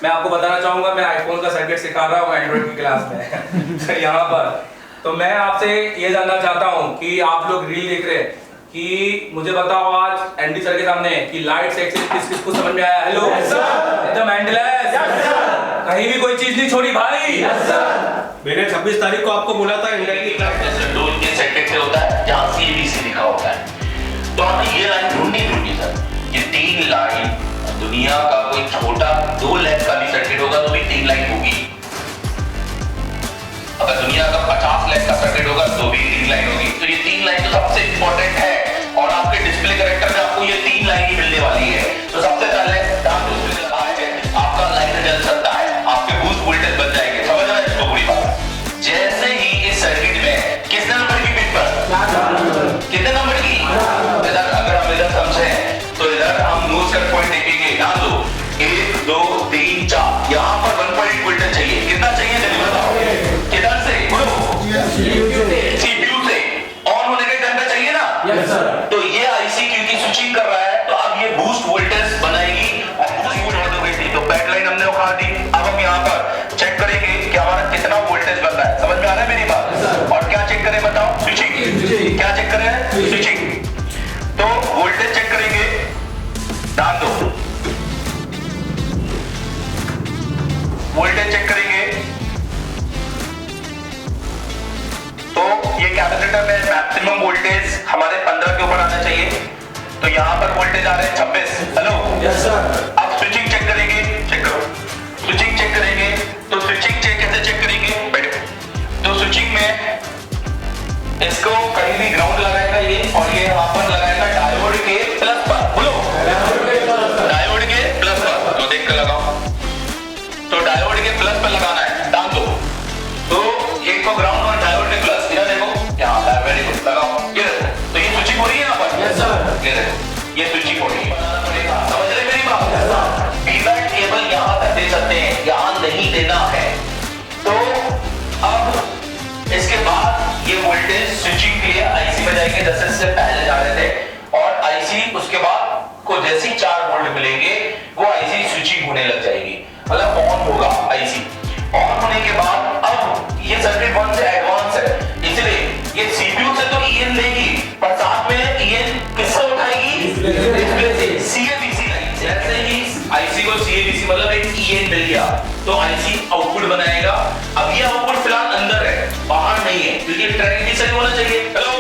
मैं आपको बताना चाहूंगा, मैं आईफोन का सर्किट सिखा रहा हूँ एंड्रॉइड की क्लास में तो यहाँ पर तो मैं आपसे ये जानना चाहता हूँ कि आप लोग रील देख रहे हैं कि मुझे बताओ आज एनडी सर के सामने कि लाइट सेक्शन किस किस को समझ में आया? हेलो एकदम एंडलेस, कहीं भी कोई चीज नहीं छोड़ी भाई। मैंने 26 तारीख को आपको बोला था इंडिया की क्लास डोल के सेक्टर से होता है जहाँ सीबीसी लिखा होता है। तो आपने ये लाइन ढूंढनी सर, ये 3 लाइन दुनिया का कोई छोटा 2 लाख का भी सर्किट होगा तो भी 3 लाइन होगी। अगर दुनिया का 50 लाख का सर्किट होगा तो भी 3 लाइन होगी। तो ये 3 लाइन तो सबसे इंपॉर्टेंट है और आपके डिस्प्ले करेक्टर में आपको ये 3 लाइन ही मिलने वाली है। तो सबसे पहले डिस्प्ले लगा है, आपका लाइट जल सकता है, आपके बूस्ट वोल्टेज बन जाएंगे। समझ रहे हैं इसको पूरी बात? जैसे ही इस सर्किट में किस नंबर की पिन पर, कितने नंबर की, इधर अगर हम इधर समझे तो इधर हम नो सेट पॉइंट देखेंगे। ध्यान दो, 1 2 3 4, यहाँ पर 1.8 वोल्टेज चाहिए। कितना चाहिए जल्दी बताओ? किधर से? सीपीयू से। ऑन होने के टाइम पे चाहिए ना? Yes sir. तो ये आईसी क्योंकि स्विचिंग कर रहा है तो अब ये बूस्ट वोल्टेज बनाएगी और बूस्ट वोल्टेज हो गई थी तो बैक लाइन हमने उखाड़ दी। अब हम यहाँ पर चेक करेंगे कि हमारा कितना वोल्टेज बन रहा है। समझ में आ रहा है मेरी बात? और क्या चेक करें बताओ? स्विचिंग। क्या चेक करें? स्विचिंग। तो वोल्टेज चेक करेंगे, ध्यान दो, वोल्टेज चेक करेंगे तो ये कैपेसिटर में मैक्सिमम वोल्टेज हमारे 15 के ऊपर आना चाहिए। तो यहाँ पर वोल्टेज आ रहे हैं 26। Hello yes sir. अब स्विचिंग चेक करेंगे, चेक करो, स्विचिंग चेक करेंगे। तो स्विचिंग चेक कैसे चेक करेंगे? बैठो। तो स्विचिंग में इसको कहीं भी ग्राउंड लगाएगा ये और ये यहाँ पर लगाएगा डायोड के प्लस पर। बोलो डायोड के प्लस पर। तो देख कर लगाओ, तो डायोड के प्लस पर लगाना है। ध्यान दो, तो एक को ग्राउंड और डायोड के प्लस। इधर देखो, यहाँ डायोड वेरी गुड, लगाओ। ये देखो, तो ये स्विचिंग हो रही है यहाँ पर। Yes sir. ये देखो, ये स्विचिंग हो रही है। समझ रहे मेरी बात? फीडबैक केबल यहाँ तक दे सकते हैं, यहाँ नहीं देना है। तो अब इसके बाद ये वोल्टेज स्विचिंग के लिए आईसी में जाएंगे, जैसे इससे पहले जा रहे थे। और आईसी उसके बाद को जैसे ही 4 वोल्ट मिलेंगे वो आईसी स्विचिंग होने लग जाएगी, मतलब ऑन होगा आईसी। ऑन होने के बाद अब ये सर्किट 1 से एडवांस है, इसलिए ये सीपीयू से तो ईएन लेगी पर साथ में ईएन किससे उठाएगी? डिस्प्ले से, सीएबीसी लाइन। जैसे ही आईसी को सीएबीसी मतलब एक ईएन मिल गया तो आईसी आउटपुट बनाएगा। अब ये आउटपुट फिलहाल अंदर है, बाहर नहीं है, क्योंकि ट्रेंड भी सही होना चाहिए। Hello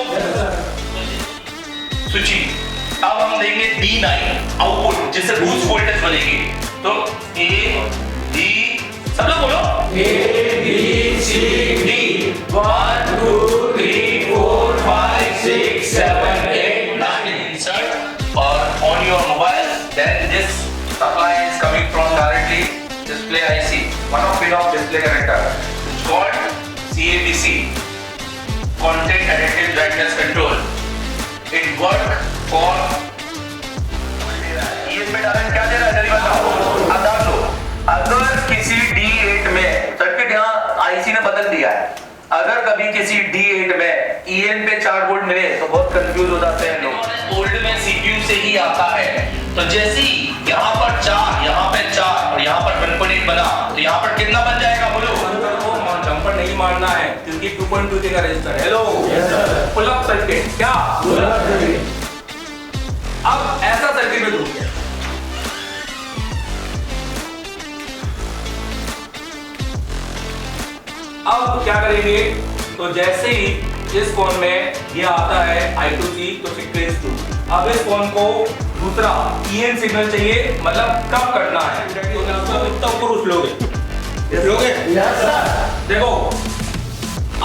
switching. अब हम देंगे D9 आउटपुट जिससे बूस्ट वोल्टेज बनेगी। तो ए डी, सब लोग बोलो, A B C D 1 2 3 4 5 6 7 8 9 insert or on your mobile. Then this supply is coming from directly display IC, one of pin of display connector. It's called CADC, content additive brightness control. It work for में direct क्या दे रहा है जल्दी बताओ? अब डाल दो। अगर किसी D8 में सर्किट यहाँ आईसी ने बदल दिया है, अगर कभी किसी D8 में EN पे 4 वोल्ट मिले तो बहुत कंफ्यूज हो जाते हैं लोग। ओल्ड में सीपीयू से ही आता है, तो जैसे ही यहाँ पर 4, यहाँ पे 4 और यहाँ पर 1.8 बना तो यहाँ पर कितना बन जाएगा? बोलो। जंपर नहीं मारना है क्योंकि 2.2 का रजिस्टर है। हेलो पुल अप सर्किट, क्या अब ऐसा सर्किट में दूंगा। अब क्या करेंगे? तो जैसे ही इस फोन में ये आता है I2C तो सीक्वेंस 2। अब इस फोन को दूसरा EN सिग्नल चाहिए, मतलब कब करना है? तो ऊपर उछलोगे, देखो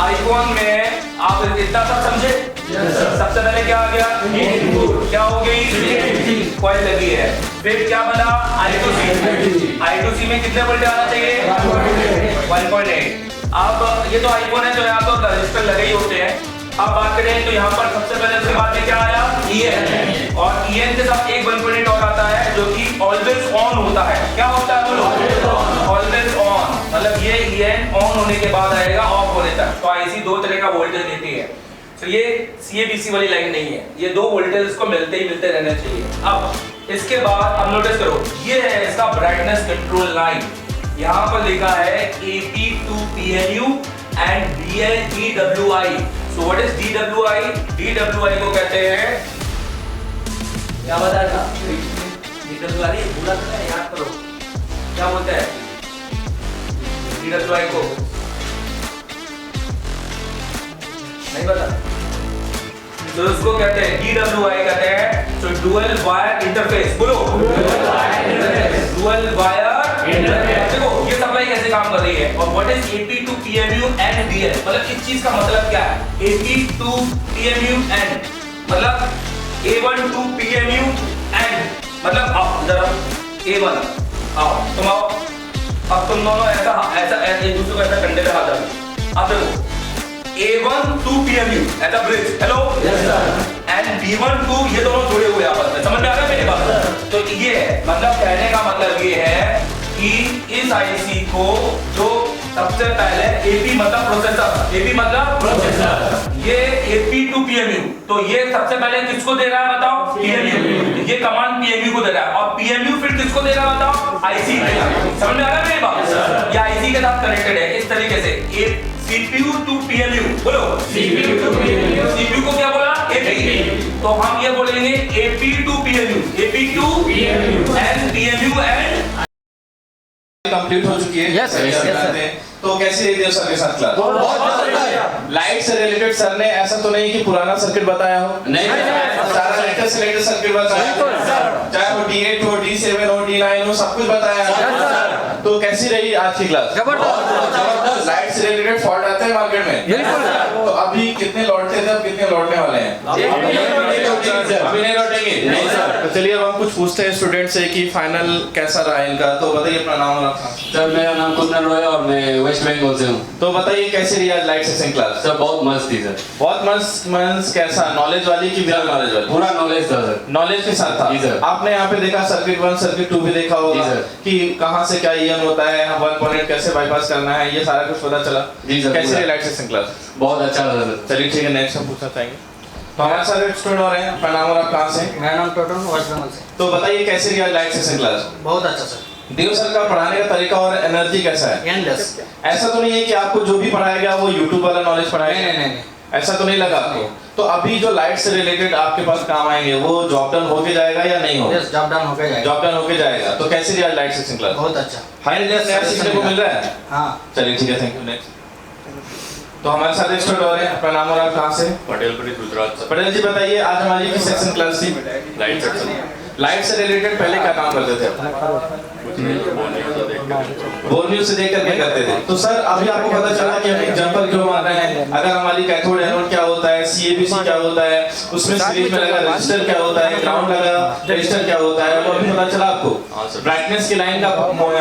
आईफोन में आप इतना सब समझे। सबसे पहले क्या आ गया? क्या हो गई? कॉइल लगी है। फिर क्या बना? I2C में कितने वोल्ट आना चाहिए? 1.8। अब ये तो आईफोन है तो यहाँ तो रजिस्टर लगे ही होते हैं। अब बात करें तो यहाँ पर सबसे पहले उसके बाद में क्या आया? EN, और EN के साथ एक 1.8 और आता है जो कि ऑलवेज ऑन होता है। क्या होता है बोलो? ऑलवेज ऑन, मतलब ये EN ऑन होने के बाद आएगा ऑफ होने तक। तो आईसी 2 तरह का वोल्टेज देती है। तो ये CADC वाली लाइन नहीं है, ये 2 वोल्टेज को मिलते ही मिलते रहने चाहिए। अब इसके बाद अब नोटिस करो, ये है इसका ब्राइटनेस कंट्रोल लाइन। यहाँ पर लिखा है AP to PNU and DWI। So what is DWI? DWI को कहते हैं, क्या बताया था? DWI भूला था, याद करो क्या बोलते हैं DWI को, नहीं पता? तो उसको कहते हैं DWI कहते हैं, तो डुअल वायर इंटरफेस। बोलो डुअल वायर इंटरफेस। देखो ये सप्लाई कैसे काम कर रही है, और what is AP to PMU and DL, मतलब इस चीज का मतलब क्या है? AP to PMU and मतलब A1 to PMU and मतलब अब जरा A1 आओ, तुम आओ, अब तुम दोनों ऐसा ऐसा एक दूसरे को ऐसा कंधे पे हाथ डालो। अब देखो A1 to PMU at a bridge, hello yes sir, and B1 to, ये दोनों जुड़े हुए आपस में, समझ में आ रहा है मेरी बात? तो ये है मतलब, कहने का मतलब ये है कि इस IC को जो सबसे पहले AP मतलब प्रोसेसर, AP मतलब प्रोसेसर, ये AP to PMU, तो ये सबसे पहले किसको दे रहा है बताओ? PMU। ये कमांड PMU को दे रहा है, और PMU फिर किसको दे रहा है बताओ? IC को। समझ में आ रहा है मेरी बात? ये IC के साथ कनेक्टेड है इस तरीके से। CPU to PMU, बोलो CPU to PMU। CPU को क्या बोला? AP। तो हम ये बोलेंगे AP to PMU, AP to PMU and PMU and complete हो चुकी है। Yes, yes, sir. तो कैसी रही देव सर के साथ क्लास? लाइट से रिलेटेड सर ने ऐसा तो नहीं कि पुराना सर्किट बताया हो? नहीं सारा लेटेस्ट से लेटेस्ट सर्किट बताया, चाहे वो D8 हो, D7 हो, D9 हो, सब कुछ बताया। तो कैसी रही आज की क्लास? जबरदस्त। लाइट से रिलेटेड फॉल्ट आते हैं मार्केट में, तो अभी कितने लौटते थे, अब कितने लौटने वाले हैं? अभी नहीं लौटेंगे। तो चलिए अब हम कुछ पूछते हैं स्टूडेंट से कि फाइनल कैसा रहा इनका। तो बताइए अपना नाम और आपका। सर मेरा नाम कुंदन रॉय और मैं वेस्ट बंगाल से हूँ। तो बताइए कैसी रही आज लाइट सेशन क्लास? सर बहुत मस्त थी सर। बहुत मस्त मींस कैसा, नॉलेज वाली कि बिना नॉलेज वाली? पूरा नॉलेज था सर। नॉलेज के साथ था। जी सर। आपने यहाँ पे देखा सर्किट 1 सर्किट 2 भी देखा होगा जी सर। कि कहाँ से क्या EM होता है, 1 पॉइंट कैसे बाईपास करना है, ये सारा कुछ पता चला। जी सर। कैसी रही लाइट सेशन क्लास? बहुत अच्छा था सर। चलिए ठीक है, नेक्स्ट हम पूछना चाहेंगे। तो हमारे साथ एक स्टूडेंट और हैं, अपना नाम और आप कहाँ से? मेरा नाम टोटल वेस्ट बंगाल से। तो बताइए कैसी रही आज लाइट सेशन क्लास? बहुत अच्छा सर। देव सर का पढ़ाने का तरीका और एनर्जी कैसा है? एंडलेस। ऐसा तो नहीं है कि आपको जो भी पढ़ाया गया वो यूट्यूब वाला नॉलेज पढ़ाया गया? नहीं। ऐसा तो नहीं लगा आपको? तो अभी जो लाइट से रिलेटेड आपके पास काम आएंगे वो जॉब डन होके जाएगा या नहीं होगा? यस, जॉब डन होके जाएगा। जॉब डन होके जाएगा। तो कैसे रही आज लाइट सेशन क्लास? बहुत अच्छा। फाइनली नया सीखने को मिल रहा है। हाँ। चलिए ठीक है, थैंक यू। नेक्स्ट तो हमारे साथ एक स्टूडेंट और हैं, अपना नाम और आप कहाँ से? पटेल पटेल गुजरात से। पटेल जी बताइए आज हमारी किस सेक्शन क्लास थी? Light section. लाइट से रिलेटेड पहले क्या काम करते थे? बोर न्यूज से देख करके करते थे। तो सर अभी आपको पता चला कि हमें जंपर क्यों मारना है, अगर हमारी कैथोड एनोड क्या होता है, CABC क्या होता है, उसमें सीरीज में लगा रेजिस्टर क्या होता है, ग्राउंड लगा रेजिस्टर क्या होता है, वो अभी पता चला आपको? हाँ सर। ब्राइटनेस की लाइन का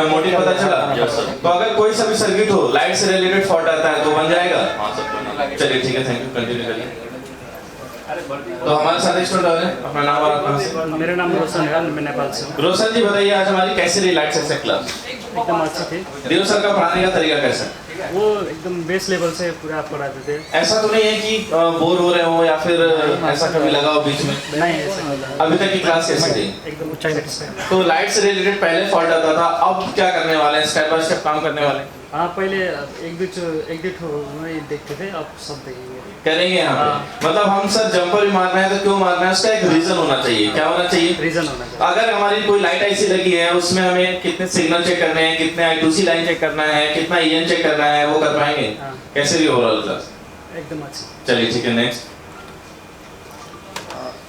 मोटिव पता चला? Yes sir. तो अगर कोई सा भी सर्किट हो लाइट से रिलेटेड फॉल्ट आता है तो बन जाएगा? हाँ सर। चलिए ठीक है, थैंक यू, कंटिन्यू करिए। तो हमारे साथ एक स्टूडेंट और हैं, अपना नाम और आप कहाँ से? मेरा नाम रोशन है, मैं नेपाल से हूँ। रोशन जी बताइए आज हमारी कैसी रही लाइट सेक्शन क्लास? एकदम अच्छी थी। देव सर का पढ़ाने का तरीका कैसा? वो एकदम बेस लेवल से पूरा पढ़ाते थे। ऐसा तो नहीं है कि बोर हो रहे हो या फिर ऐसा कभी लगा हो बीच में? नहीं ऐसा। अभी तक की क्लास कैसी रही? एकदम ऊंचाई से। तो लाइट से रिलेटेड पहले फॉल्ट आता था, अब क्या करने वाले हैं? स्टेप बाय स्टेप काम करने वाले हैं? हाँ पहले एक दो नहीं देखते थे, अब सब देखेंगे। करेंगे यहाँ पे। मतलब हम सर जंपर भी मारना है तो क्यों मारना है, उसका एक रीजन होना चाहिए। क्या होना चाहिए? रीजन होना चाहिए। अगर हमारी कोई लाइट IC लगी है उसमें हमें कितने सिग्नल चेक करने हैं, कितने I2C लाइन चेक करना है, कितना EN चेक करना है, वो कर पाएंगे? हाँ। कैसे रही ओवरऑल क्लास? एकदम अच्छी। चलिए ठीक है, नेक्स्ट।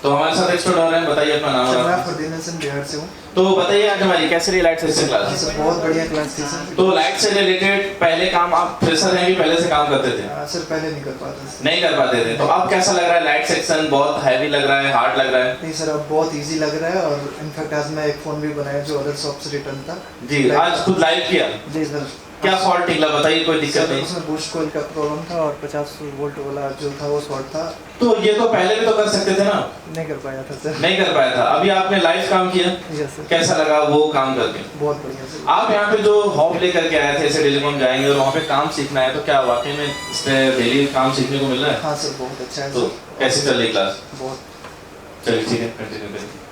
तो हमारे साथ एक स्टूडेंट और हैं, बताइए अपना नाम और मैं आप। फरदीन हसन बिहार से हूँ। तो बताइए आज हमारी कैसे रही लाइट सेशन क्लास? सर बहुत बढ़िया क्लास थी सर। तो लाइट से रिलेटेड पहले काम आप फ्रेशर हैं कि पहले से काम करते थे? सर पहले नहीं कर पाते थे। नहीं कर पाते थे। तो अब कैसा लग रहा है लाइट सेक्शन? बहुत हैवी लग रहा है, हार्ड लग रहा है? नहीं सर अब बहुत इजी लग रहा है, और इनफैक्ट आज मैं एक फ़ोन भी बनाया जो अदर शॉप से रिटर्न था। जी आज खुद लाइव किया? जी सर। क्या फॉल्ट निकला बताइए, कोई दिक्कत सर नहीं? उसमें बूस्ट कॉइल का प्रॉब्लम था और 50 वोल्ट वाला जो था वो शॉर्ट था। तो ये तो पहले भी तो कर सकते थे ना? नहीं कर पाया था सर। नहीं कर पाया था। अभी आपने लाइव काम किया, यस सर। कैसा लगा वो काम करके? बहुत बढ़िया सर। आप यहाँ पे जो हॉब लेकर के आए थे, ऐसे टेलीकॉम जाएंगे और वहाँ पे काम सीखना है, तो क्या वाकई में इसमें डेली काम सीखने को मिल रहा है? हाँ सर बहुत अच्छा है तो सर। कैसे चल रही क्लास? बहुत। चलिए ठीक है, कंटिन्यू करिए।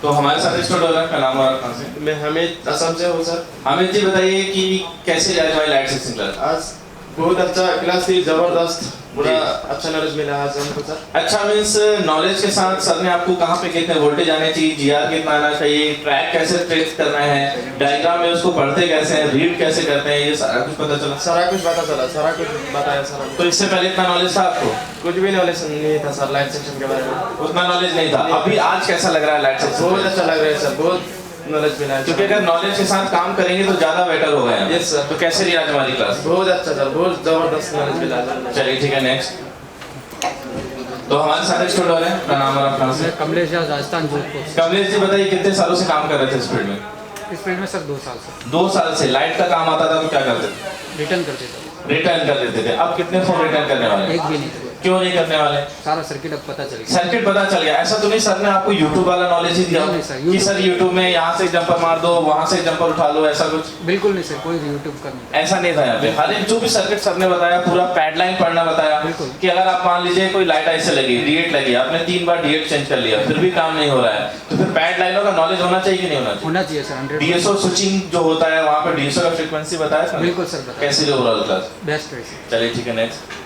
तो हमारे साथ स्टूडेंट है, का नाम और कहाँ से? मैं हमें असम से हूँ सर। हामिद जी बताइए कि कैसे रही आज हमारी लाइट सेक्शन क्लास? आज बहुत अच्छा क्लास थी, जबरदस्त, पूरा अच्छा नॉलेज मिला आज हमको सर। अच्छा मीन्स नॉलेज के साथ सर ने आपको कहाँ पे कितने वोल्टेज आने चाहिए, जीआर कितना आना चाहिए, ट्रैक कैसे ट्रेस करना है, डायग्राम में उसको पढ़ते कैसे हैं, रीड कैसे करते हैं, ये सारा कुछ पता चला? सारा कुछ पता चला, सारा कुछ बताया सर। तो इससे पहले इतना नॉलेज था आपको? कुछ भी नॉलेज नहीं था सर लाइट सेक्शन के बारे में, उतना नॉलेज नहीं था। अभी आज कैसा लग रहा है लाइट सेक्शन? बहुत अच्छा लग रहा है सर, बहुत नॉलेज मिला है क्योंकि सर। अगर नॉलेज के साथ काम करेंगे तो ज्यादा बेटर होगा यहाँ। Yes, sir. तो कैसे रही आज हमारी क्लास? बहुत अच्छा सर, बहुत जबरदस्त नॉलेज मिला है। चलिए ठीक है, नेक्स्ट। तो हमारे साथ स्टूडेंट और हैं, अपना नाम और अपना से। कमलेश यादव, राजस्थान जोधपुर से। कमलेश जी बताइए कितने सालों से काम कर रहे थे इस फील्ड में? इस फील्ड में सर 2 साल से 2 साल से। लाइट का काम आता था तो क्या करते थे? रिटर्न करते थे। रिटर्न कर देते थे। अब कितने फोन रिटर्न करने वाले हैं? एक भी नहीं, क्यों नहीं करने वाले? सारा सर्किट अब पता चल गया। सर्किट पता चल गया। ऐसा तो नहीं सर ने आपको YouTube वाला नॉलेज ही दिया नहीं सर, कि सर YouTube में यहाँ से जंपर मार दो, वहाँ से जंपर उठा लो, ऐसा कुछ? बिल्कुल नहीं सर, कोई यूट्यूब का नहीं। ऐसा नहीं था यहाँ पे। हर एक जो भी सर्किट सर ने बताया पूरा पैडलाइन पढ़ना बताया। बिल्कुल। कि अगर आप मान लीजिए कोई लाइट ऐसे लगी, D8 लगी, आपने 3 बार D8 चेंज कर लिया, फिर भी काम नहीं हो रहा है, तो फिर पैड लाइनों का नॉलेज होना चाहिए कि नहीं होना चाहिए? होना चाहिए सर, 100%। DSO स्विचिंग जो होता है वहाँ पे DSO का फ्रीक्वेंसी बताया सर? बिल्कुल सर, बताया। कैसी रही ओवरऑल क्लास? बेस्ट है सर। चलिए ठीक है, नेक्स्ट।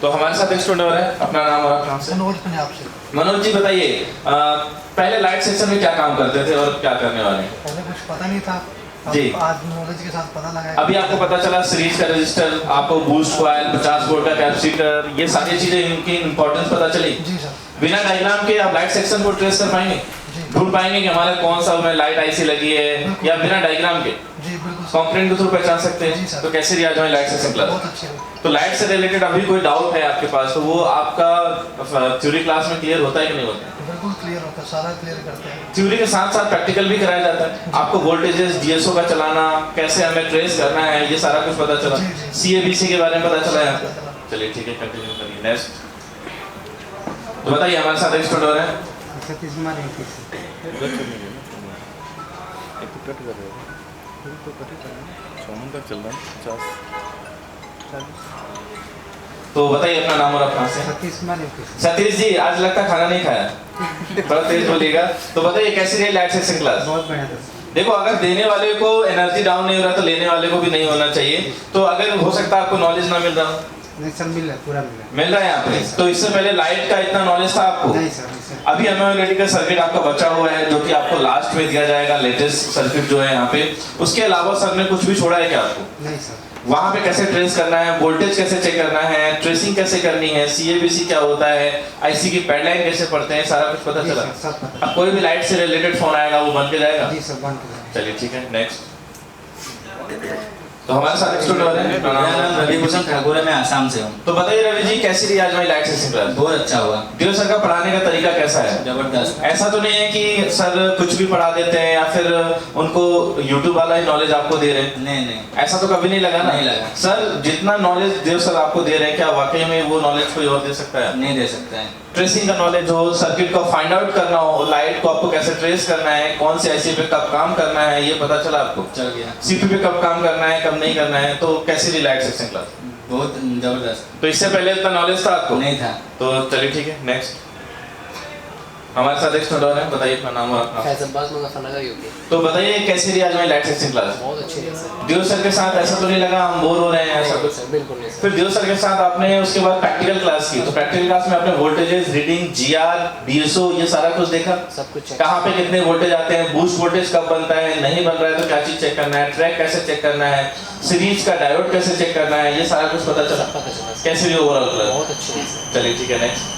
तो हमारे साथ एक स्टूडेंट और है, अपना नाम और अपना से। मनोज पंजाब से। मनोज जी बताइए पहले लाइट सेक्शन में क्या काम करते थे और क्या करने वाले हैं? पहले कुछ पता नहीं था, जी। आज नॉलेज के साथ पता लगा है। अभी आपको पता चला सीरीज का रजिस्टर, आपको बूस्ट कॉइल, 50 वोल्ट का कैपेसिटर, ये सारी चीजें इनकी इंपॉर्टेंस पता चली। जी सर। बिना डायग्राम के आप लाइट सेक्शन को ट्रेस कर पाएंगे, ढूंढ पाएंगे कि हमारे कौन सा में लाइट आईसी लगी है, या बिना डायग्राम के जी बिल्कुल सर। कंपोनेंट के थ्रू पहचान सकते जी हैं? सर। तो कैसे रही आज हमारी लाइट सेक्शन क्लास? बहुत अच्छी है। तो लाइट से रिलेटेड अभी कोई डाउट है आपके पास तो वो आपका थ्योरी क्लास में क्लियर होता है कि नहीं होता है? बिल्कुल क्लियर होता है, सारा क्लियर करते हैं। थ्योरी के साथ साथ प्रैक्टिकल भी कराया जाता है। आपको वोल्टेजेस, DSO का चलाना, कैसे हमें ट्रेस करना है, ये सारा कुछ पता चला। जी, जी। CABC के बारे में पता चला यहाँ पे। चलिए ठीक है, कंटिन्यू करिए। नेक्स्ट तो बताइए हमारे साथ एक स्टूडेंट और है। सतीश कुमार एमपी से। तो बताइए अपना नाम और अपना से। सतीश कुमार एमपी से। सतीश जी आज लगता है खाना नहीं खाया, बड़ा तेज बोलिएगा। तो बताइए कैसी रही लाइट सेक्शन क्लास? बहुत बढ़िया था। देखो अगर देने वाले को एनर्जी डाउन नहीं हो रहा तो लेने वाले को भी नहीं होना चाहिए। तो अगर हो सकता है आपको नॉलेज ना मिल रहा हो, नहीं सर, मिल रहा है, पूरा मिल रहा मिल रहा है यहाँ पे। तो इससे पहले लाइट का इतना नॉलेज था आपको? है। नहीं सर, नहीं सर। अभी एमएमएलडी का सर्किट आपका बचा हुआ है जो कि आपको लास्ट में दिया जाएगा, लेटेस्ट सर्किट जो है यहाँ पे। उसके अलावा सर ने कुछ भी छोड़ा है क्या आपको? नहीं सर। वहां पे कैसे ट्रेस करना है, वोल्टेज कैसे चेक करना है, ट्रेसिंग कैसे करनी है, CABC क्या होता है, आईसी की पैडलाइन कैसे पढ़ते हैं, सारा कुछ पता जी चला। सर, सब पता। अब कोई भी लाइट से रिलेटेड फोन आएगा वो बन के जाएगा? जी सर, बन के। चलिए ठीक है, नेक्स्ट। तो हमारे साथ स्टूडेंट है, मेरा नाम रवि भूषण ठाकुर है, मैं आसाम से हूँ। तो बताइए रवि जी कैसी रही आज हमारी लाइट सेक्शन क्लास? बहुत अच्छा हुआ, दियो सर का पढ़ाने का तरीका कैसा है? जबरदस्त। ऐसा तो नहीं है कि सर कुछ भी पढ़ा देते हैं या फिर उनको YouTube वाला ही नॉलेज आपको दे रहे हैं? नहीं नहीं, ऐसा तो कभी नहीं लगा ना? नहीं लगा। सर जितना नॉलेज देव सर आपको दे रहे हैं क्या वाकई में वो नॉलेज कोई और दे सकता है? नहीं दे सकता है। ट्रेसिंग का नॉलेज हो, सर्किट को फाइंड आउट करना हो, लाइट को आपको कैसे ट्रेस करना है, कौन से आईसी पे कब काम करना है, ये पता चला आपको? चल गया। CPU पे कब काम करना है, कब नहीं करना है। तो कैसी रही लाइट सेक्शन क्लास? बहुत जबरदस्त। तो इससे पहले इतना नॉलेज था आपको? नहीं था। तो चलिए ठीक है, नेक्स्ट। हमारे साथ एक स्टूडेंट और है, बताइए अपना नाम और अपना। फैजलबाज मुजफ्फरनगर यूपी। तो बताइए कैसी रही आज हमारी लाइट सेक्शन क्लास? बहुत अच्छी है सर। दियो सर के साथ ऐसा तो नहीं लगा हम बोर हो रहे हैं ऐसा नहीं कुछ? सर, बिल्कुल नहीं सर। फिर दियो सर के साथ आपने उसके बाद प्रैक्टिकल क्लास की, तो प्रैक्टिकल क्लास में आपने वोल्टेजेस, रीडिंग, GR, DSO ये सारा कुछ देखा? सब कुछ चेक। कहाँ पे कितने वोल्टेज आते हैं, बूस्ट वोल्टेज कब बनता है, नहीं बन रहा है तो क्या चीज चेक करना है, ट्रैक कैसे चेक करना है, सीरीज का डायोड कैसे चेक करना है, ये सारा कुछ पता चला? सब पता चला सर। कैसे रही ओवरऑल क्लास? बहुत अच्छी है सर। चलिए ठीक है, नेक्स्ट।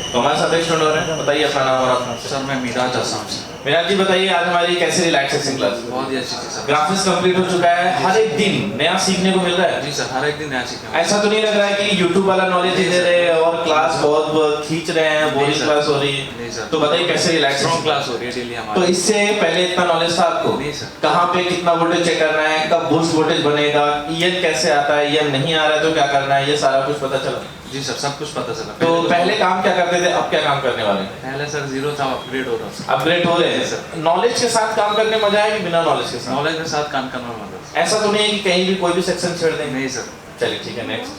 तो हमारे साथ एक स्टूडेंट और है, बताइए अपना नाम और अपना। सर मैं मिराज आसाम से। मिराज जी बताइए आज हमारी कैसी रही लाइट सेक्शन क्लास? बहुत ही अच्छी थी सर। ग्राफिक्स कंप्लीट हो चुका है, हर एक दिन नया सीखने को मिल रहा है। जी सर, हर एक दिन नया सीखा। ऐसा तो नहीं लग रहा है कि YouTube वाला नॉलेज ही दे रहे हैं और क्लास बहुत खींच रहे हैं, बोरिंग क्लास हो रही नहीं है? सर। तो बताइए कैसे रिलैक्स स्ट्रॉन्ग क्लास हो रही है डेली तो हमारी। इससे पहले इतना नॉलेज था आपको? नहीं सर। कहाँ पे कितना वोल्टेज चेक करना है, कब बूस्ट वोल्टेज बनेगा, EN कैसे आता है, EN नहीं आ रहा है तो क्या करना है, ये सारा कुछ पता चला? जी सर, सब कुछ पता चला। तो पहले काम क्या करते थे, अब क्या काम करने वाले हैं? पहले सर जीरो था, अपग्रेड हो रहा है। अपग्रेड हो रहे हैं सर। सर। नॉलेज के साथ काम करने मजा है कि बिना नॉलेज के साथ? नॉलेज के साथ काम करना मतलब। ऐसा तो नहीं है कि कहीं भी कोई भी सेक्शन छेड़ देंगे? नहीं सर। चलिए ठीक है, नेक्स्ट।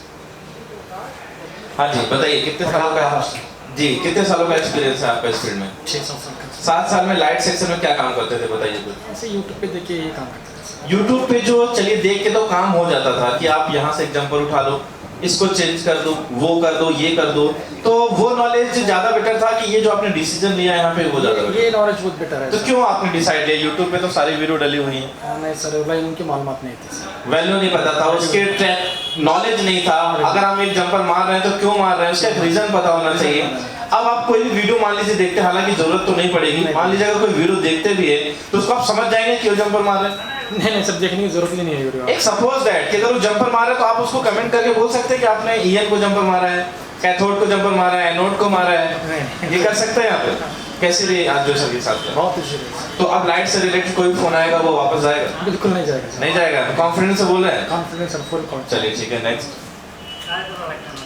हाँ जी बताइए कितने सालों का है? जी, कितने सालों का एक्सपीरियंस है आपका इस फील्ड में? 6-7 साल का 7 साल में लाइट सेक्शन में क्या काम करते थे बताइए कुछ? ऐसे यूट्यूब पे देखिए ये काम करते थे। YouTube पे जो चलिए देख के तो काम हो जाता था कि आप यहाँ से एक जंपर उठा लो, इसको चेंज कर दो, वो कर दो, ये कर दो, तो वो नॉलेज ज्यादा बेटर था कि ये जो आपने डिसीजन लिया यहाँ पे वो ज्यादा ये नॉलेज बहुत बेटर है तो क्यों आपने डिसाइड लिया? YouTube पे तो सारी वीडियो डली हुई है। नहीं सर, भाई उनकी मालूमात नहीं थी सर। वैल्यू नहीं पता था उसके, नॉलेज नहीं था। अगर हम एक जंपर मार रहे हैं तो क्यों मार रहे हैं उसका एक रीजन पता होना चाहिए। अब आप कोई भी वीडियो मान लीजिए देखते हैं, हालांकि जरूरत तो नहीं पड़ेगी, मान लीजिए अगर कोई वीडियो देखते भी है तो उसको आप समझ जाएंगे क्यों जंपर मार रहे हैं। नहीं सर, देखने की जरूरत ही नहीं है वीडियो। एक सपोज दैट कि अगर वो जंपर मार रहा है तो आप उसको कमेंट करके बोल सकते हैं कि आपने ईएन को जंपर मारा है, कैथोड को जंपर मारा है, एनोड को मारा है, ये कर सकते हैं यहाँ पे। कैसे भी आज जो सर के साथ बहुत इजी। तो अब लाइट से रिलेटेड कोई फोन आएगा वो वापस जाएगा? बिल्कुल नहीं जाएगा सर। नहीं जाएगा। कॉन्फिडेंस से बोल रहे हैं? Confidence sir, full confidence. चलिए ठीक है, नेक्स्ट।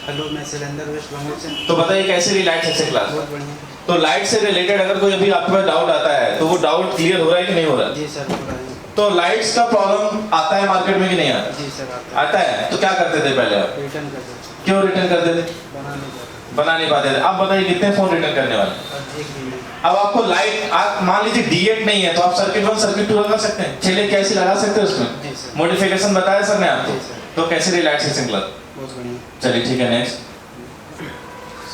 हेलो, मैं सिलेंडर वेस्ट बंगाल से। तो बताइए कैसे रही लाइट सेक्शन क्लास? बहुत बढ़िया। तो लाइट से रिलेटेड अगर कोई अभी आपके पास डाउट आता है तो वो डाउट क्लियर हो रहा है कि नहीं हो रहा है? जी सर, पूरा है। तो लाइट्स का प्रॉब्लम आता है मार्केट में कि नहीं आता? जी सर, आता आता है। तो क्या करते थे पहले आप? रिटर्न कर सकते, क्यों रिटर्न करते थे? बना नहीं पाते। बना नहीं पाते थे। अब बताइए कितने फोन रिटर्न करने वाले? अब एक भी नहीं। अब आपको लाइट, आप मान लीजिए D8 नहीं है तो आप सर्किट 1 सर्किट 2 लगा सकते हैं, छेले कैसे लगा सकते हैं उसमें? जी सर। मॉडिफिकेशन बताया सर ने आपको? जी सर। तो कैसे रही लाइट सेक्शन क्लास? बहुत बढ़िया। चलिए ठीक है, नेक्स्ट।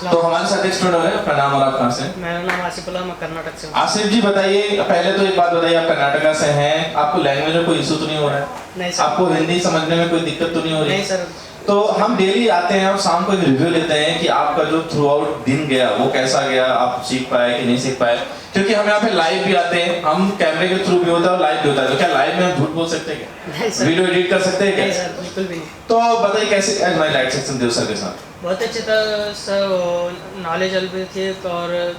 तो हमारे साथ एक स्टूडेंट है, अपना नाम और आप कहाँ से? मेरा नाम आसिफुल्लाह, मैं कर्नाटक से हूँ। आसिफ जी बताइए, पहले तो एक बात बताइए, आप कर्नाटका से हैं, आपको लैंग्वेज में कोई इशू तो नहीं हो रहा है? नहीं सर। आपको हिंदी समझने में कोई दिक्कत तो नहीं हो रही? नहीं सर। तो हम डेली आते हैं और शाम को एक रिव्यू लेते हैं कि आपका जो थ्रू आउट दिन गया वो कैसा गया, आप सीख पाए कि नहीं सीख पाए, क्योंकि हम यहाँ पे लाइव भी आते हैं, हम कैमरे के थ्रू भी होता है और लाइव भी होता है। तो क्या लाइव में हम झूठ बोल सकते हैं क्या? नहीं सर। वीडियो एडिट कर सकते हैं नहीं क्या? सर, बिल्कुल भी नहीं। तो बताइए कैसे हमारी लाइट सेक्शन देव सर के साथ? बहुत अच्छी तरह सर नॉलेज थे और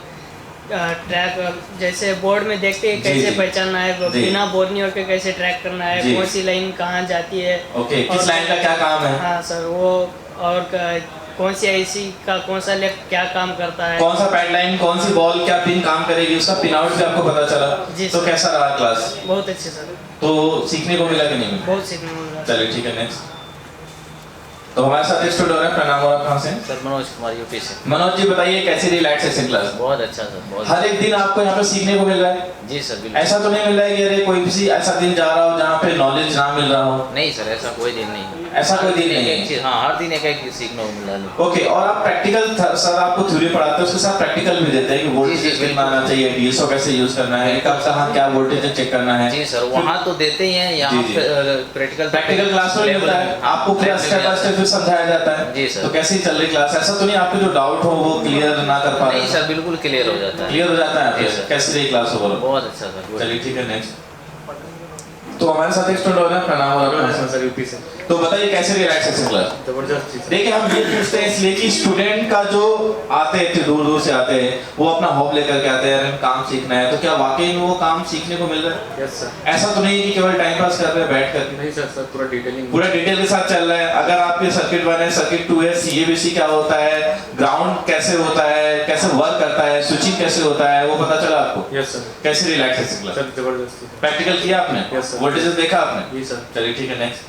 ट्रैक जैसे बोर्ड में देखते हैं कैसे जी। पहचानना है, जी। बिना बोर्ड नहीं होकर कैसे ट्रैक करना है, जी। कौन सी लाइन कहाँ जाती है। ओके, किस लाइन का क्या काम है? हाँ सर, वो और कौन सी आईसी का कौन सा लेफ्ट क्या काम करता है, कौन सा पैड लाइन, कौन सी बॉल क्या पिन काम करेगी, उसका पिन आउट भी आपको पता चला? जी तो सर। कैसा रहा क्लास? बहुत अच्छे सर, तो सीखने को मिला कि नहीं मिला? बहुत सीखने को मिला। चलिए ठीक है, नेक्स्ट। तो हमारे साथ एक स्टूडेंट है, प्रणाम, और आप कहाँ से? सर मनोज कुमार यूपी से। मनोज जी बताइए कैसी रही लाइट सेक्शन क्लास? बहुत अच्छा सर, बहुत। हर एक दिन आपको यहाँ पे सीखने को मिल रहा है? जी सर, बिल्कुल। ऐसा तो नहीं मिल रहा है कि अरे कोई किसी ऐसा दिन जा रहा हो जहाँ पे नॉलेज ना मिल रहा हो? नहीं सर, ऐसा कोई दिन नहीं। ऐसा कोई दिन नहीं है? हाँ, हर दिन एक एक सीखने को मिला है। ओके, और आप प्रैक्टिकल सर आपको थ्योरी पढ़ाते हैं, उसके साथ प्रैक्टिकल भी देते हैं कि वोल्टेज जी, कितना आना चाहिए, डीएसओ कैसे यूज करना है, कब कहाँ क्या वोल्टेज चेक करना है? जी सर, वहाँ तो देते ही हैं, यहाँ जी, जी। प्रैक्टिकल क्लास में मिलता है आपको, पूरा स्टेप बाय स्टेप समझाया जाता है? जी सर। तो कैसी चल रही क्लास? ऐसा तो नहीं आपके जो डाउट हो वो क्लियर ना कर पा रहे? नहीं सर, बिल्कुल क्लियर हो जाता है। क्लियर हो जाता है जी आपके? सर। कैसी रही क्लास ओवरऑल? बहुत अच्छा सर। चलिए ठीक है, नेक्स्ट। तो हमारे साथ एक स्टूडेंट हो रहा है, प्रणाम, और आप कहाँ से? सर यूपी से। तो बताइए कैसे रही लाइट सेक्शन क्लास? जबरदस्त चीज। देखिए हम ये पूछते हैं इसलिए कि स्टूडेंट का जो आते हैं दूर दूर से आते हैं, वो अपना हॉब लेकर के आते हैं, हमें काम सीखना है, तो क्या वाकई में वो काम सीखने को मिल रहा है? Yes sir. ऐसा तो नहीं कि केवल टाइम पास कर रहे हैं बैठ कर? नहीं सर, पूरा डिटेलिंग। पूरा डिटेल के साथ चल रहा है। अगर आपके सर्किट 1 है, सर्किट 2 है, सीएबीसी क्या होता है, ग्राउंड कैसे होता है, कैसे वर्क करता है, स्विचिंग कैसे होता है, वो पता चला आपको? Yes sir. कैसे रिलैक्स सेक्शन क्लास? सर जबरदस्त। प्रैक्टिकल किया आपने? Yes, sir. वोल्टेजेस देखा आपने? जी सर। चलिए ठीक है, नेक्स्ट।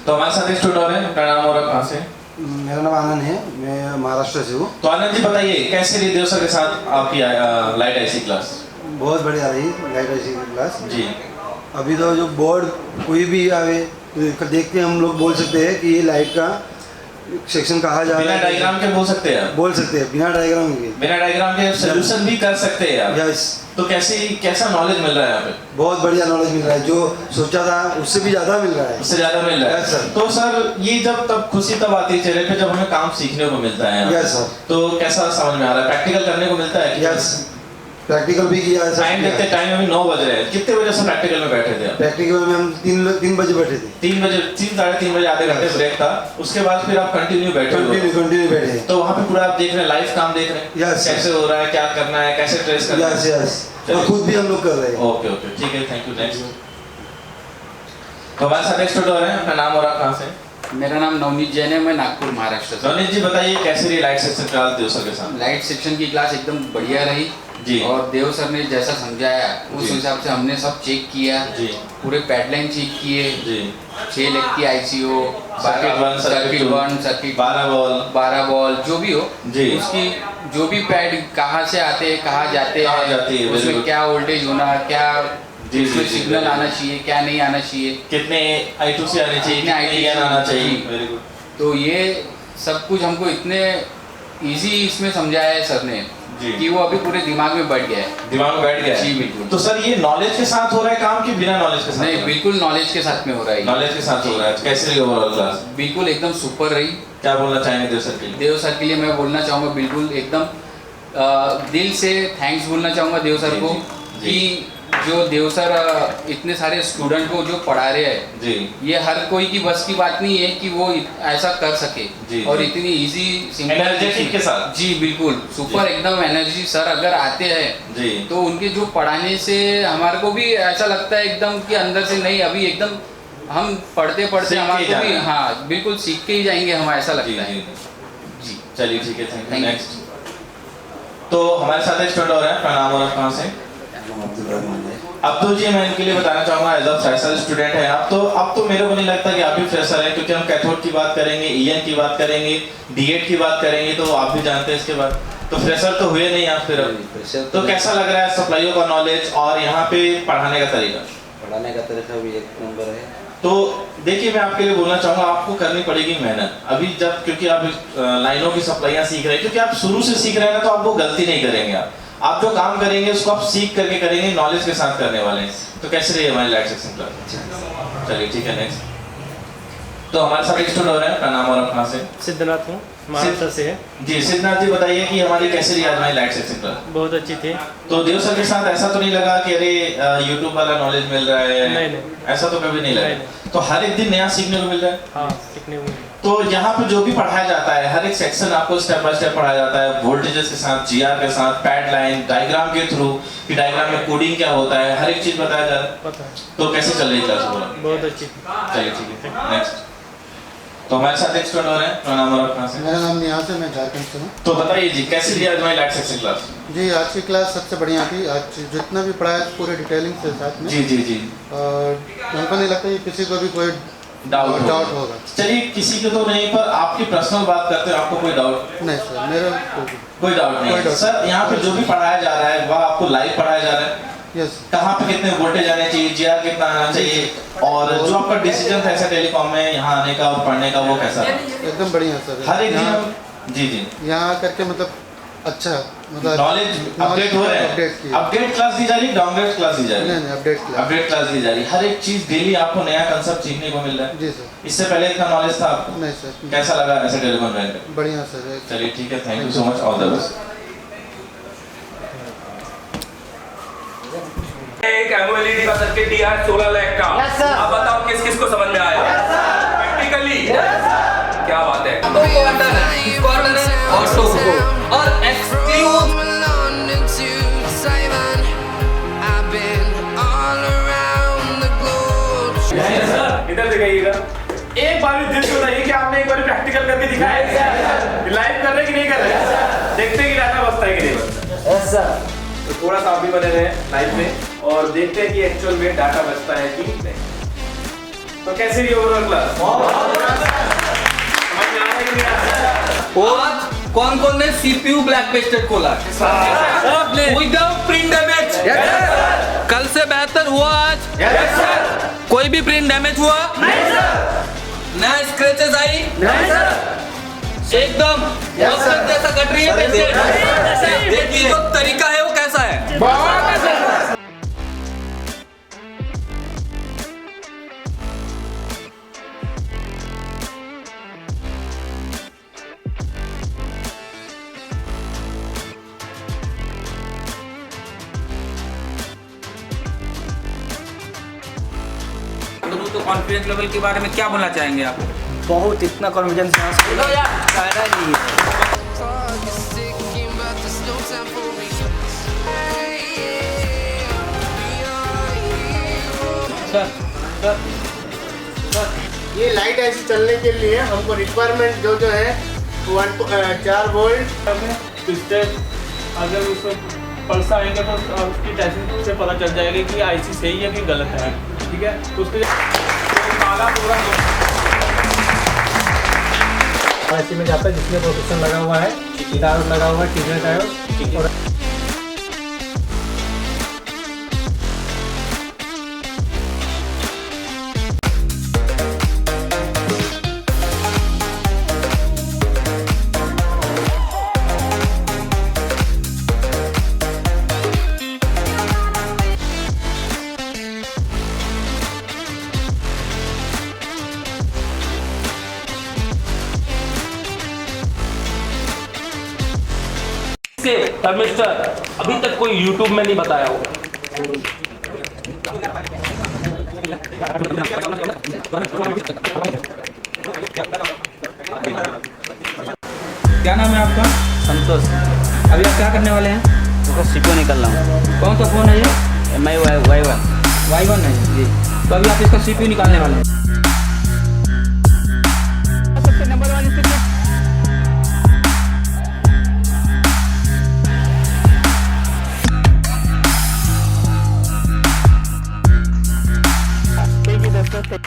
तो हमारे साथ एक स्टूडेंट है, प्रणाम, और आप कहाँ से? मेरा नाम आनंद है, मैं महाराष्ट्र से हूँ। तो आनंद जी बताइए कैसे रही देव सर के साथ आपकी लाइट आईसी क्लास? बहुत बढ़िया रही लाइट आईसी की क्लास। जी। अभी तो जो बोर्ड कोई भी आवे तो देख के हम लोग बोल सकते हैं कि ये लाइट का सेक्शन कहाँ जा बिना रहा है। डायग्राम के बोल सकते हैं आप? बोल सकते हैं बिना डायग्राम के। बिना डायग्राम के सॉल्यूशन भी कर सकते हैं आप? यस। तो कैसा नॉलेज मिल रहा है यहाँ पे? बहुत बढ़िया नॉलेज मिल रहा है, जो सोचा था उससे भी ज़्यादा मिल रहा है। उससे ज्यादा मिल रहा है? Yes, sir. तो सर ये जब तब खुशी तब आती है चेहरे पे जब हमें काम सीखने को मिलता है। Yes, sir. तो कैसा समझ में आ रहा है? प्रैक्टिकल करने को मिलता है? यस, प्रैक्टिकल भी किया है। टाइम देखते टाइम अभी 9 बज रहे हैं, कितने बजे से प्रैक्टिकल में बैठे थे आप? प्रैक्टिकल में हम 3 बजे बैठे थे। 3 बजे, 3 साढ़े 3 बजे आधे घंटे ब्रेक था, उसके बाद फिर आप कंटिन्यू बैठे हो? कंटिन्यू बैठे हैं। तो वहाँ पे पूरा आप देख रहे हैं, लाइव काम देख रहे हैं? Yes. कैसे हो रहा है, क्या करना है, कैसे ट्रेस करना है? यस यस, और खुद भी हम लोग कर रहे हैं। ओके ओके ठीक है, थैंक यू। नेक्स्ट। तो हमारे साथ एक स्टूडेंट है, अपना नाम और आप कहाँ से? मेरा नाम नवनीत जैन है, मैं नागपुर महाराष्ट्र से। नवनीत जी बताइए कैसे रही लाइट सेक्शन क्लास देव सर के साथ? लाइट सेक्शन की क्लास एकदम बढ़िया रही जी। और देव सर ने जैसा समझाया उस जी। हिसाब से हमने सब चेक किया, जी। पूरे पैडलाइन चेक किए, जी। 6 लेग की ICO, circuit 1, circuit 1, circuit 12 ball जो भी हो जी। उसकी जो भी पैड कहाँ से आते हैं कहाँ जाते कहाँ जाती है, हैं उसमें बिल्कुल। क्या वोल्टेज होना क्या जी, उसमें जी, सिग्नल बिल्कुल। आना चाहिए क्या नहीं आना चाहिए कितने I2C आने चाहिए, कितने कितने I2C EN आना चाहिए। जी। Very good. तो ये सब कुछ हमको इतने इजी इसमें समझाया है सर ने जी। कि वो अभी पूरे दिमाग में बैठ गया है। दिमाग में बैठ गया है। जी, बिल्कुल। तो सर ये नॉलेज के साथ हो रहा है काम कि बिना नॉलेज के साथ? नहीं, बिल्कुल नॉलेज के साथ में हो रहा है। नॉलेज के साथ हो रहा है। कैसे रही ओवरऑल क्लास? बिल्कुल एकदम सुपर रही। क्या बोलना चाहेंगे देव सर के लिए? देव सर के लिए मैं बोलना चाहूँगा बिल्कुल एकदम दिल से थैंक्स बोलना चाहूँगा देव सर जी, को जी, कि जो देव सर इतने सारे स्टूडेंट को जो पढ़ा रहे हैं जी ये हर कोई की बस की बात नहीं है कि वो ऐसा कर सके जी, और जी। इतनी इजी एनर्जेटिक के साथ। जी बिल्कुल सुपर एकदम एनर्जी सर अगर आते हैं जी तो उनके जो पढ़ाने से हमारे को भी ऐसा लगता है एकदम कि अंदर से नहीं अभी एकदम हम पढ़ते पढ़ते सीख के हमारे ही को भी जाना है। हाँ बिल्कुल सीख के ही जाएंगे हम ऐसा जी लगता है जी जी चलिए ठीक है, thank you. Thank you. Next तो हमारे साथ एक स्टूडेंट और है, अपना नाम और आप कहाँ से? अब्दुल जी, मैं इनके लिए बताना चाहूंगा एज अ फ्रेशर स्टूडेंट है आप, तो अब तो मेरे को नहीं लगता कि आप भी फ्रेशर हैं, क्योंकि हम कैथोड की बात करेंगे, ईएन की बात करेंगे, डीएड की बात करेंगे, तो आप भी जानते हैं इसके बाद। तो फ्रेशर तो हुए नहीं आप फिर अब। तो कैसा लग रहा है सप्लाइयों का नॉलेज और यहाँ पे पढ़ाने का तरीका? पढ़ाने का तरीका भी एक नंबर है। तो देखिए, मैं आपके लिए बोलना चाहूंगा आपको करनी पड़ेगी मेहनत अभी, जब क्योंकि आप लाइनों की सप्लाइयाँ सीख रहे हैं, क्योंकि आप शुरू से सीख रहे हैं ना, तो आप वो गलती नहीं करेंगे। आप जो काम करेंगे उसको आप सीख करके करेंगे, नॉलेज के साथ करने वाले हैं। तो कैसे रही हमारी लाइट सेक्शन क्लास? चलिए ठीक है, नेक्स्ट। तो हमारे साथ एक स्टूडेंट हो रहे हैं, अपना नाम और अपना से? सिद्धनाथ हूँ, महाराष्ट्र से है। जी सिद्धनाथ जी, बताइए कि हमारी कैसे रही आज हमारी लाइट सेक्शन क्लास? बहुत अच्छी थी। तो देव सर के साथ ऐसा तो नहीं लगा कि अरे यूट्यूब वाला नॉलेज मिल रहा है? नहीं, ऐसा तो कभी नहीं लगा। तो हर एक दिन नया सीखने को मिल रहा है। हाँ, सीखने को मिला। तो यहाँ पे जो भी पढ़ाया जाता है, हर एक सेक्शन आपको स्टेप बाय स्टेप पढ़ाया जाता है, वोल्टेजेस के साथ, जीआर के साथ, पैड लाइन, डायग्राम के थ्रू, कि डायग्राम में कोडिंग क्या होता है, हर एक चीज बताया जा रहा है। पता है। तो कैसे चल रही क्लास पूरा? बहुत अच्छी। चलिए ठीक है, नेक्स्ट। तो हमारे साथ एक स्टूडेंट और हैं, अपना नाम और आप कहाँ से? मेरा नाम नियाज़ है, मैं झारखंड से हूँ। तो बताइए जी, कैसी रही आज हमारी लाइट सेक्शन क्लास? जी आज की क्लास सबसे बढ़िया थी। आज जितना भी पढ़ाया पूरे डिटेलिंग से साथ में। जी जी जी। और हमको नहीं लगता कि किसी को भी कोई डाउट होगा। चलिए, किसी को तो नहीं, पर आपकी पर्सनल बात करते हैं, आपको कोई डाउट? नहीं सर, मेरा कोई डाउट नहीं है। सर यहाँ पे जो भी पढ़ाया जा रहा है वह आपको लाइव पढ़ाया जा रहा है? यस। कहाँ पे कितने वोल्टेज आने चाहिए, जीआर कितना आना चाहिए, और जो आपका डिसीजन था ऐसा टेलीकॉम में यहाँ आने का और पढ़ने का, वो कैसा? एकदम बढ़िया सर। हर एक दिन जी जी यहाँ करके मतलब अच्छा, मतलब नॉलेज अपडेट हो रहे हैं। अपडेट क्लास दी जा रही है, डाउनग्रेड क्लास दी जा रही है? नहीं, अपडेट क्लास दी जा रही है। हर एक चीज डेली आपको नया कंसेप्ट सीखने को मिल रहा है। जी सर। इससे पहले इतना नॉलेज था आपको? नहीं सर। कैसा लगा ऐसे टेलीकॉम बैंक? बढ़िया सर। चलिए ठीक है, thank you so much, all the best. एक एमओएलईडी का सर्किट दिया है 16 लाख का। अब बताओ किस किस को समझ में आया? प्रैक्टिकली क्या बात है? और एक्सक्लूड इधर दिखाइएगा। एक बार भी दिल से बताइए कि आपने एक बार प्रैक्टिकल करके दिखाया है? लाइव कर रहे हैं कि नहीं कर रहे? देखते हैं कि डाटा बचता है कि नहीं बचता। तो थोड़ा सा आप भी बने रहे लाइव में और देखते हैं कि एक्चुअल में डाटा बचता है कि नहीं। तो कैसे रही ओवरऑल क्लास? समझ में आ रहा है कि नहीं आ रहा? आज कौन कौन ने सीपीयू ब्लैक पेस्टेड खोला? Without print damage. कल से बेहतर हुआ आज? कोई भी प्रिंट डैमेज हुआ? नहीं सर। नया स्क्रैचेस आई? नहीं सर। एकदम वक्त जैसा कट रही है पेस्टेड। देखिए जो तरीका है वो कैसा है? बहुत अच्छा। तो कॉन्फिडेंस लेवल के बारे में क्या बोलना चाहेंगे आप? बहुत, इतना कॉन्फिडेंस ये लाइट ऐसी चलने के लिए हमको रिक्वायरमेंट जो है 4 वोल्ट अगर उसमें पल्स आएंगे तो उसकी टेस्टिंग से पता चल जाएगा कि आईसी सही है कि गलत है। ठीक है, तो उसके काला पूरा ऐसे में जाता है जिसमें प्रोटेक्शन लगा हुआ है, डायोड लगा हुआ है, टीजर डायोड और थर्मिस्टर अभी तक कोई YouTube में नहीं बताया होगा। क्या नाम है आपका? संतोष। अभी आप क्या करने वाले हैं? सीपीयू निकल रहा हूँ। कौन सा फोन है ये? MI Y1 Y1 है जी। तो अभी आप इसका CPU निकालने वाले हैं। Thank you, doctor.